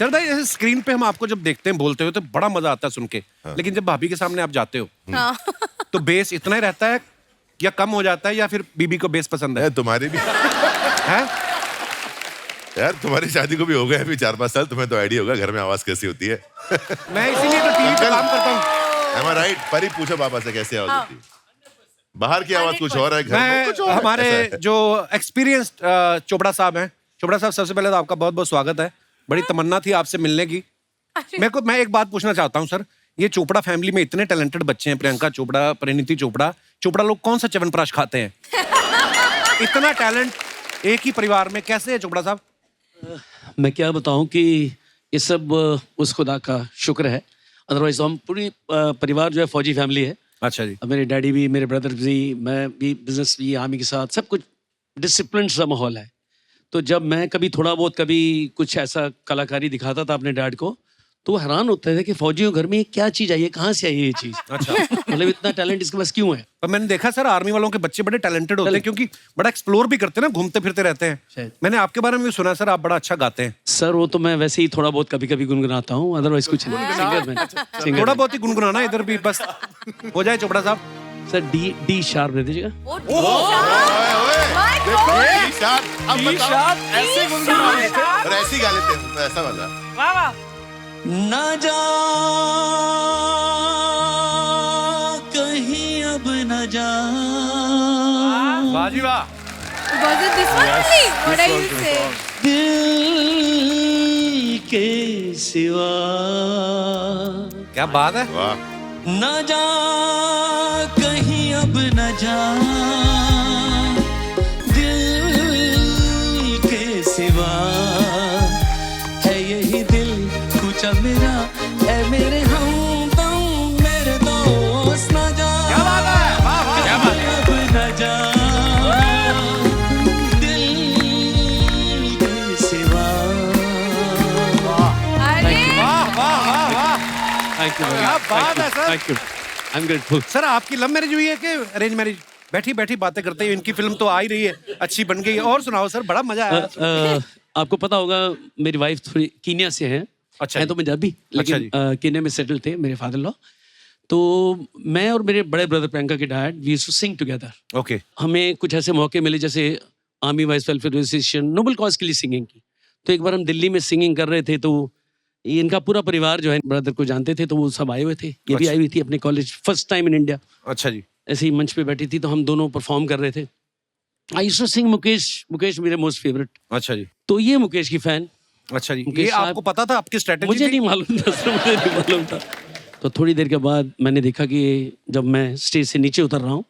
शरद भाई, जैसे स्क्रीन पे हम आपको जब देखते हैं बोलते हुए तो बड़ा मजा आता है सुन के, लेकिन जब भाभी के सामने आप जाते हो तो बेस इतना ही रहता है या कम हो जाता है, या फिर बीबी को बेस पसंद है? तुम्हारी भी है यार, तुम्हारी शादी को भी हो गया अभी 4-5 साल, तुम्हें तो आइडिया होगा घर में आवाज कैसी होती है। मैं इसीलिए तो टीवी पे काम करता हूँ। Am I right? परी पूछो पापा से कैसे आवाज होती है। बाहर की आवाज कुछ और है, घर में कुछ और है। हमारे जो एक्सपीरियंस्ड चोपड़ा साहब हैं, चोपड़ा साहब सबसे पहले तो आपका बहुत बहुत स्वागत है। बड़ी तमन्ना थी आपसे मिलने की। मैं एक बात पूछना चाहता हूँ सर, ये चोपड़ा फैमिली में इतने टैलेंटेड बच्चे हैं, प्रियंका चोपड़ा, परिणीति चोपड़ा, चोपड़ा लोग कौन सा च्यवनप्राश खाते हैं? इतना टैलेंट एक ही परिवार में कैसे है चोपड़ा साहब? मैं क्या बताऊं कि ये सब उस खुदा का शुक्र है। अदरवाइज हम पूरी परिवार जो है फौजी फैमिली है। अच्छा जी। मेरे डैडी भी, मेरे ब्रदर भी, मैं भी, बिजनेस भी, आर्मी के साथ सब कुछ डिसिप्लिन सा माहौल है। तो जब मैं कभी थोड़ा बहुत कभी कुछ ऐसा कलाकारी दिखाता था अपने डैड को, तो हैरान होते थे कि फौजियों घर में ये क्या चीज आई है, कहाँ से आई है ये चीज। अच्छा। मतलब इतना टैलेंट इसके पास क्यों है? पर मैंने देखा सर, आर्मी वालों के बच्चे बड़े टैलेंटेड होते हैं, क्योंकि बड़ा एक्सप्लोर भी करते हैं ना, घूमते फिरते रहते हैं। मैंने आपके बारे में भी सुना सर, आप बड़ा अच्छा गाते हैं। सर वो तो मैं वैसे ही थोड़ा बहुत कभी कभी गुनगुनाता हूँ, अदरवाइज कुछ नहीं। सिंगर थोड़ा बहुत ही गुनगुनाना इधर भी बस हो जाए चोपड़ा साहब। सर डी शार्प दे दीजिएगा। ऐसे गुनगुना लेते हैं और ऐसे ही गा लेते हैं, ऐसा वाला। वाह वाह। ना जा कहीं अब न जा। वाह जी वाह। Was it this one only? What are you saying? दिल के सिवा क्या बात है। वाह। न जा कहीं अब न जा, दिल के सिवा है यही दिल पूछा मेरा, है मेरे हमदम मेरे दोस्त। न जा क्या बात है। वाह वाह क्या बात है। अब न जा, दिल के सिवा। अरे वाह वाह वाह वाह। थैंक यू, क्या बात है sir. Thank you, I am grateful. Sir आपकी लव मैरिज हुई है कि अरेंज मैरिज? बैठी बैठी बातें करते हैं, इनकी फिल्म तो आ ही रही है, अच्छी बन गई है। और सुनाओ सर, बड़ा मजा आया। आपको पता होगा मेरी वाइफ थोड़ी कीनिया से है। अच्छा है जी। तो पंजाबी, अच्छा लेकिन कीनिया में सेटल थे मेरे फादर लॉ। तो मैं और मेरे बड़े ब्रदर प्रियंका के dad we used to sing together. Okay. हमें कुछ ऐसे मौके मिले, जैसे army wives welfare association, noble cause के लिए सिंगिंग की। तो एक बार हम दिल्ली में सिंगिंग कर रहे थे, तो इनका पूरा परिवार जो है ब्रदर को जानते थे, तो वो सब आए हुए थे। ये भी आई हुई थी अपने college, first time in India. अच्छा जी। ऐसे ही मंच पे बैठी थी, तो हम दोनों परफॉर्म कर रहे थे। I used to sing Mukesh मेरे मोस्ट फेवरेट। अच्छा जी। तो ये मुकेश की फैन। अच्छा जी। मुकेश ये साहब- आपको पता था, आपकी स्ट्रेटेजी मुझे थी? नहीं मालूम था सर, मुझे नहीं मालूम था। तो थोड़ी देर के बाद मैंने देखा कि जब मैं स्टेज से नीचे उतर रहा हूँ,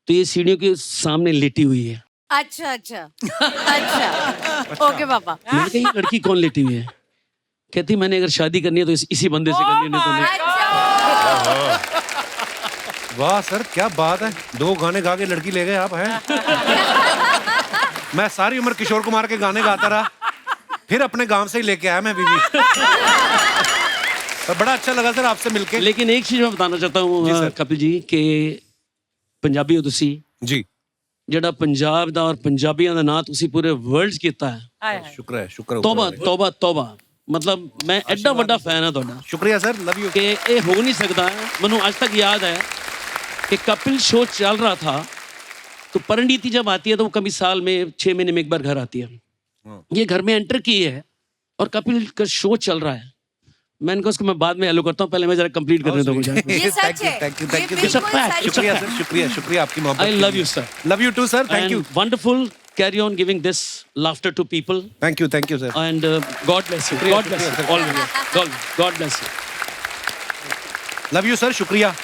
तो ये सीढ़ियों के सामने लेटी हुई है। अच्छा अच्छा अच्छा। ओके पापा। मैंने कहा ये लड़की कौन लेटी हुई है? कहती मैंने अगर शादी करनी है तो इसी बंदे से करनी है, नहीं तो नहीं। अच्छा। वाह सर क्या बात है, 2 गाने गा के लड़की ले गए आप हैं। मैं सारी उम्र किशोर कुमार के गाने गाता रहा, फिर अपने गांव से ही लेके आया मैं बीवी। पर बड़ा अच्छा लगा सर आपसे मिलके। लेकिन एक चीज मैं बताना चाहता हूँ कपिल जी, कि पंजाबी हो तुसी, जी ਜਿਹੜਾ ਪੰਜਾਬ ਦਾ और पंजाबियों ਦਾ ਨਾਂ ਤੁਸੀਂ पूरे वर्ल्ड ਕੀਤਾ है। हाय हाय। शुक्र है, शुक्र है। तौबा तौबा तौबा। मतलब मैं ਐਡਾ ਵੱਡਾ ਫੈਨ ਹਾਂ ਤੁਹਾਡਾ शुक्रिया सर, लव यू। कि ये हो नहीं सकता है। मैनू आज तक याद है कि कपिल शो चल रहा था, तो परिणीति जब आती है तो वो कभी साल में 6 महीने में एक बार घर आती है। ये घर में एंटर की है और कपिल का शो चल रहा है। मैंने कहा उसको मैं बाद में हेलो करता हूँ, पहले मैं जरा कंप्लीट करने दो मुझे। ये सच है। थैंक यू ये थैंक यू। बिल्कुल fact, सच it's a शुक्रिया है। सर, शुक्रिया शुक्रिया आपकी मोहब्बत। I love you sir. Love you too sir, thank you. Wonderful, carry on giving this laughter to people thank you sir. And God bless you, God bless you always, God bless you. Love you sir, शुक्रिया।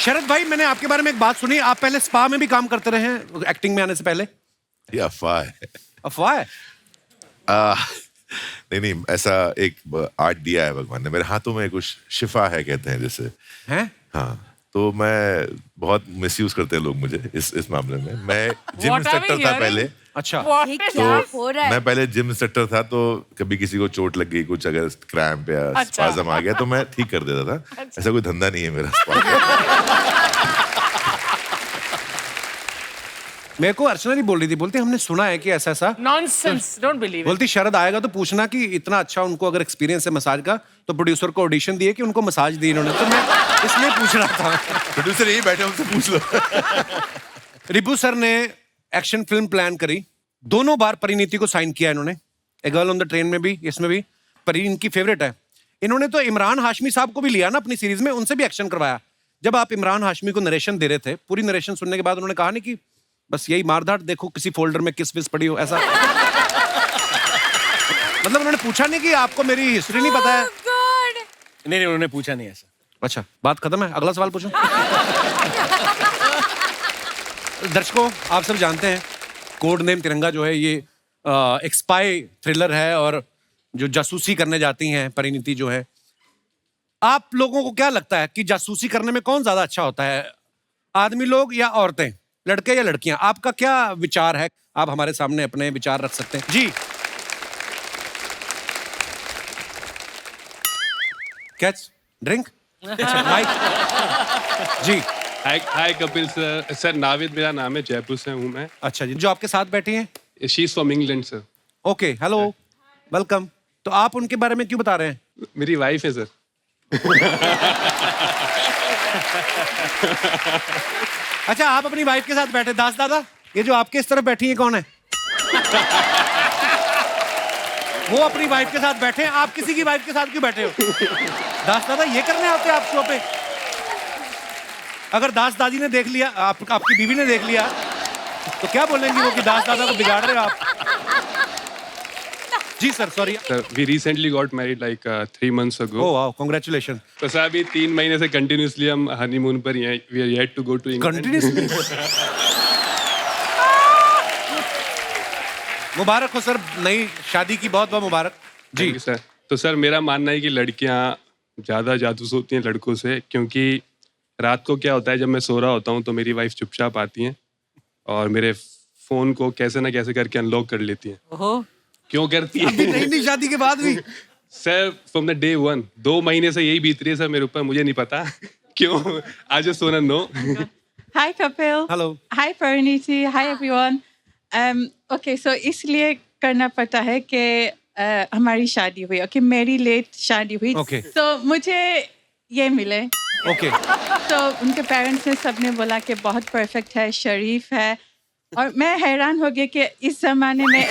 शरद भाई, मैंने आपके बारे में एक बात सुनी, आप पहले स्पा में भी काम करते रहे हैं एक्टिंग में आने से पहले? ये अफवाह है। अफवाह है? नहीं, ऐसा एक आर्ट दिया है भगवान ने मेरे हाथों में, कुछ शिफा है कहते हैं जैसे। हैं? हाँ, तो मैं बहुत मिसयूज करते हैं लोग मुझे इस मामले में। मैं gym What are we instructor था hearing? पहले। अच्छा। ये क्या हो रहा है? मैं पहले जिम इंस्ट्रक्टर था, तो कभी किसी को चोट लग गई, कुछ अगर क्रैम्प या अच्छा। स्पाज़म आ गया तो मैं ठीक कर देता था। ऐसा कोई धंधा नहीं है मेरा। मेरे को अर्चना नहीं बोल रही थी, बोलती हमने सुना है कि ऐसा ऐसा, Nonsense. Don't believe it. बोलती शरद आएगा तो पूछना कि इतना अच्छा उनको अगर एक्सपीरियंस है मसाज का, तो प्रोड्यूसर को ऑडिशन दिए कि उनको मसाज दी इन्होंने, तो मैं इसलिए पूछ रहा था। प्रोड्यूसर यही बैठे, उनसे पूछ लो। रिबू सर ने एक्शन फिल्म प्लान करी, दोनों बार परिणीति को साइन किया इन्होंने, a girl on the train में भी, इसमें भी। परी इनकी फेवरेट है। इन्होंने तो इमरान हाशमी साहब को भी लिया ना अपनी सीरीज में, उनसे भी एक्शन करवाया। जब आप इमरान हाशमी को नरेशन दे रहे थे, पूरी नरेशन सुनने के बाद उन्होंने कहा नहीं कि बस यही मारधाड़, देखो किसी फोल्डर में किस विस पड़ी हो, ऐसा मतलब उन्होंने पूछा नहीं कि आपको मेरी हिस्ट्री नहीं पता है? Oh God. नहीं, उन्होंने पूछा नहीं ऐसा। अच्छा, बात खत्म है, अगला सवाल पूछो। दर्शकों, आप सब जानते हैं कोड नेम तिरंगा जो है ये एक स्पाई थ्रिलर है, और जो जासूसी करने जाती हैं परिणीति जो है। आप लोगों को क्या लगता है कि जासूसी करने में कौन ज्यादा अच्छा होता है, आदमी लोग या औरतें, लड़के या लड़कियां? आपका क्या विचार है? आप हमारे सामने अपने विचार रख सकते हैं जी। कैच ड्रिंक माइक जी। हाय कपिल सर, सर नाविद मेरा नाम है, जयपुर से हूँ मैं। अच्छा जी, जो आपके साथ बैठी हैं? She is from England sir. Okay, hello, welcome. तो आप उनके बारे में क्यों बता रहे हैं? मेरी वाइफ है सर। अच्छा, आप अपनी वाइफ के साथ बैठे। दास दादा, ये जो आपके इस तरफ बैठी है कौन है? वो अपनी वाइफ के साथ बैठे हैं, आप किसी की वाइफ के साथ क्यों बैठे हो? दास दादा ये करने आते हैं आप शो पे? अगर दास दादी ने देख लिया, आपकी बीवी ने देख लिया, तो क्या बोलेंगी वो कि दास दादा को बिगाड़ रहे हो आप? जी sir, sorry. Sir we recently got married like 3 months ago। Oh wow, congratulation. तो सर अभी 3 महीने से कंटिन्यूसली हम हनीमून पर ही हैं। We are yet to go to England. Continuously. मुबारक हो सर, नई शादी की बहुत बहुत मुबारक जी। सर तो सर मेरा मानना है कि लड़कियां ज़्यादा जासूस होती हैं लड़कों से, क्योंकि रात को क्या होता है जब मैं सो रहा होता हूँ तो मेरी वाइफ चुपचाप आती हैं और मेरे फ़ोन को कैसे ना कैसे करके अनलॉक कर लेती हैं। क्यों करती है? नई शादी के बाद भी? सर फ्रॉम द डे 1 2 महीने से यही बीत रही है सर मेरे ऊपर, मुझे नहीं पता क्यों। I just want to know. Hi Kapil. Hello. Hi Pariniti. Hi everyone. Okay, so इसलिए करना पड़ता है कि हमारी शादी हुई। Okay, मेरी लेट शादी हुई। Okay. So मुझे ये मिले। ओके। तो उनके पेरेंट्स ने सबने बोला कि बहुत परफेक्ट है, शरीफ है, और मैं हैरान हो गई कि इस जमाने में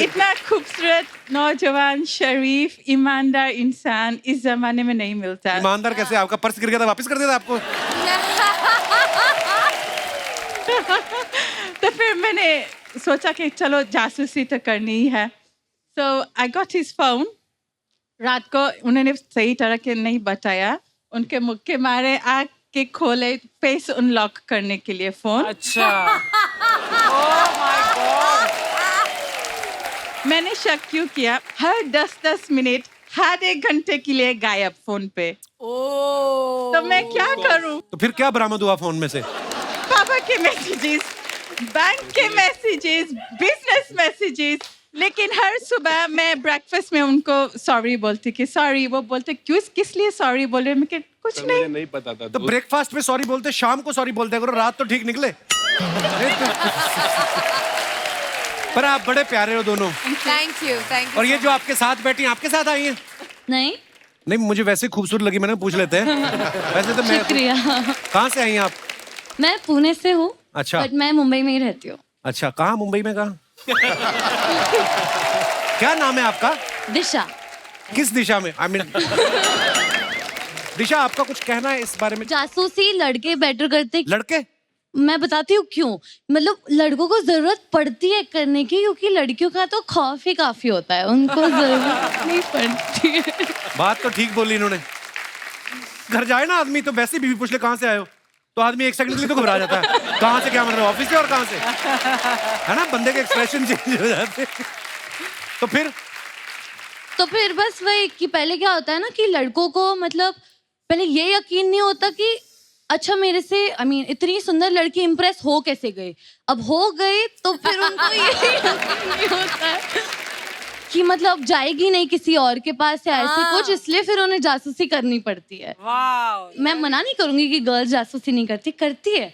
इतना खूबसूरत नौजवान शरीफ ईमानदार इंसान इस जमाने में नहीं मिलता। ईमानदार कैसे? आपका पर्स गिर गया था, वापस कर दिया था आपको? तो फिर मैंने सोचा कि चलो जासूसी तो करनी ही है। सो आई गॉट हिज फोन। रात को उन्होंने सही तरह के नहीं बताया, उनके मुख के मारे आग के खोले फेस अनलॉक करने के लिए फोन। अच्छा। Oh my God. मैंने शक क्यों किया? हर 10-10 मिनट, हर 1 घंटे के लिए गायब फोन पे। Oh. तो मैं क्या करूं? तो फिर क्या बरामद हुआ फोन में से? पापा के मैसेजेस, बैंक के मैसेजेस, बिजनेस मैसेजेस। लेकिन हर सुबह मैं ब्रेकफास्ट में उनको सॉरी बोलती कि सॉरी। वो बोलते क्यों, किस लिए सॉरी बोल रहे? मैं कि कुछ सर नहीं। मुझे नहीं पता था। तो ब्रेकफास्ट में सॉरी बोलते, शाम को सॉरी बोलते करो, रात तो ठीक निकले। पर आप बड़े प्यारे हो दोनों। Thank you. और ये जो आपके साथ बैठी हैं, आपके साथ आई हैं? नहीं, नहीं, मुझे वैसे खूबसूरत लगी, मैंने पूछ लेते हैं। वैसे तो मैं, शुक्रिया। कहाँ से आई हैं आप? मैं पुणे से हूँ। अच्छा। बट मैं मुंबई में ही रहती हूँ। अच्छा, कहाँ? मुंबई में कहाँ? क्या नाम है आपका? दिशा। किस दिशा में? I mean, दिशा, आपका कुछ कहना है इस बारे में? जासूसी लड़के बेटर करते। लड़के? मैं बताती हूँ क्यों। मतलब लड़कों को जरूरत पड़ती है करने की, क्योंकि लड़कियों का तो खौफ ही काफी होता है, उनको जरूरत नहीं पड़ती है। बात तो ठीक बोली इन्होंने। घर जाए ना आदमी तो वैसे बीवी पूछ ले कहाँ से आए हो, तो आदमी 1 सेकंड के लिए तो घबरा जाता है। कहाँ से, क्या मतलब ऑफिस से, और कहाँ से, है ना? बंदे के एक्सप्रेशन चेंज हो जाते। तो फिर बस वही कि पहले क्या होता है ना कि लड़कों को मतलब पहले ये यकीन नहीं होता कि अच्छा मेरे से इतनी सुंदर लड़की इम्प्रेस हो कैसे गई। अब हो गई तो फिर उनको ये यकीन नहीं होता है। कि मतलब जाएगी नहीं किसी और के पास या ऐसे कुछ, इसलिए फिर उन्हें जासूसी करनी पड़ती है। वाओ। मैं मना नहीं करूंगी कि गर्ल्स जासूसी नहीं करती है,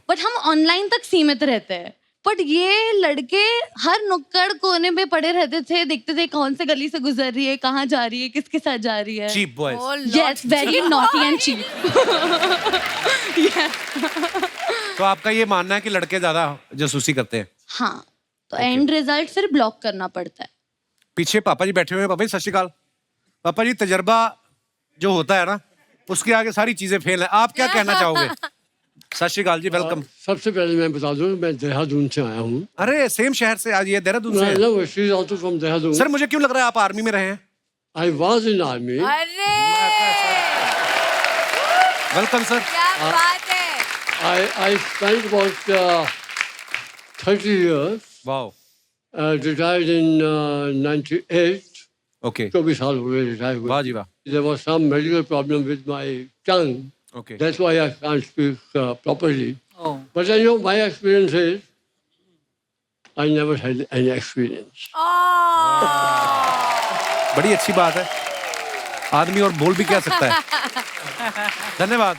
बट हम ऑनलाइन तक सीमित रहते हैं। बट ये लड़के हर नुक्कड़ कोने पे पड़े रहते थे, देखते थे कौन से गली से गुजर रही है, कहाँ जा रही है, किसके साथ जा रही है। Cheap boys. Yes, very naughty and cheap. तो आपका ये मानना है कि लड़के ज्यादा जासूसी करते हैं? हाँ, तो एंड रिजल्ट फिर ब्लॉक करना पड़ता है। पीछे पापा जी बैठे हुए हैं। पापा जी सत श्री अकाल। पापा जी, तजर्बा जो होता है ना, उसके आगे सारी चीजें फेल है। आप क्या कहना चाहोगे? सत श्री अकाल जी, वेलकम। सबसे पहले मैं बता दूं मैं देहरादून से आया हूँ। अरे सेम शहर से आज ये देहरादून से हैं। No, she's also from Dehradun. Sir मुझे क्यों लग रहा है आप आर्मी में रहे हैं? I was in army। अरे वेलकम सर। क्या बात है। I spent about 30 years। Wow. Retired in 98। Okay. 24 साल हुए रिटायर हुए। वाह जी वाह। There was some medical problem with my tongue। Okay. That's why I can't speak properly। Oh. But I know my experience is I never had any experience। बड़ी अच्छी बात है। आदमी और बोल भी क्या सकता है। धन्यवाद।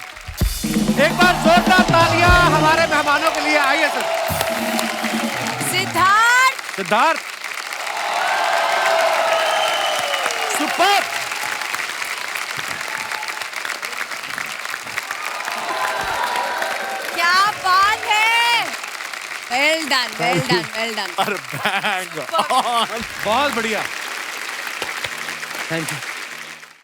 एक बार जोरदार तालियां हमारे मेहमानों के लिए। आइए सर। सिद्धार्थ। सिद्धार्थ सुपर। क्या बात है। Well done, well done, well done. बहुत बढ़िया। Thank you.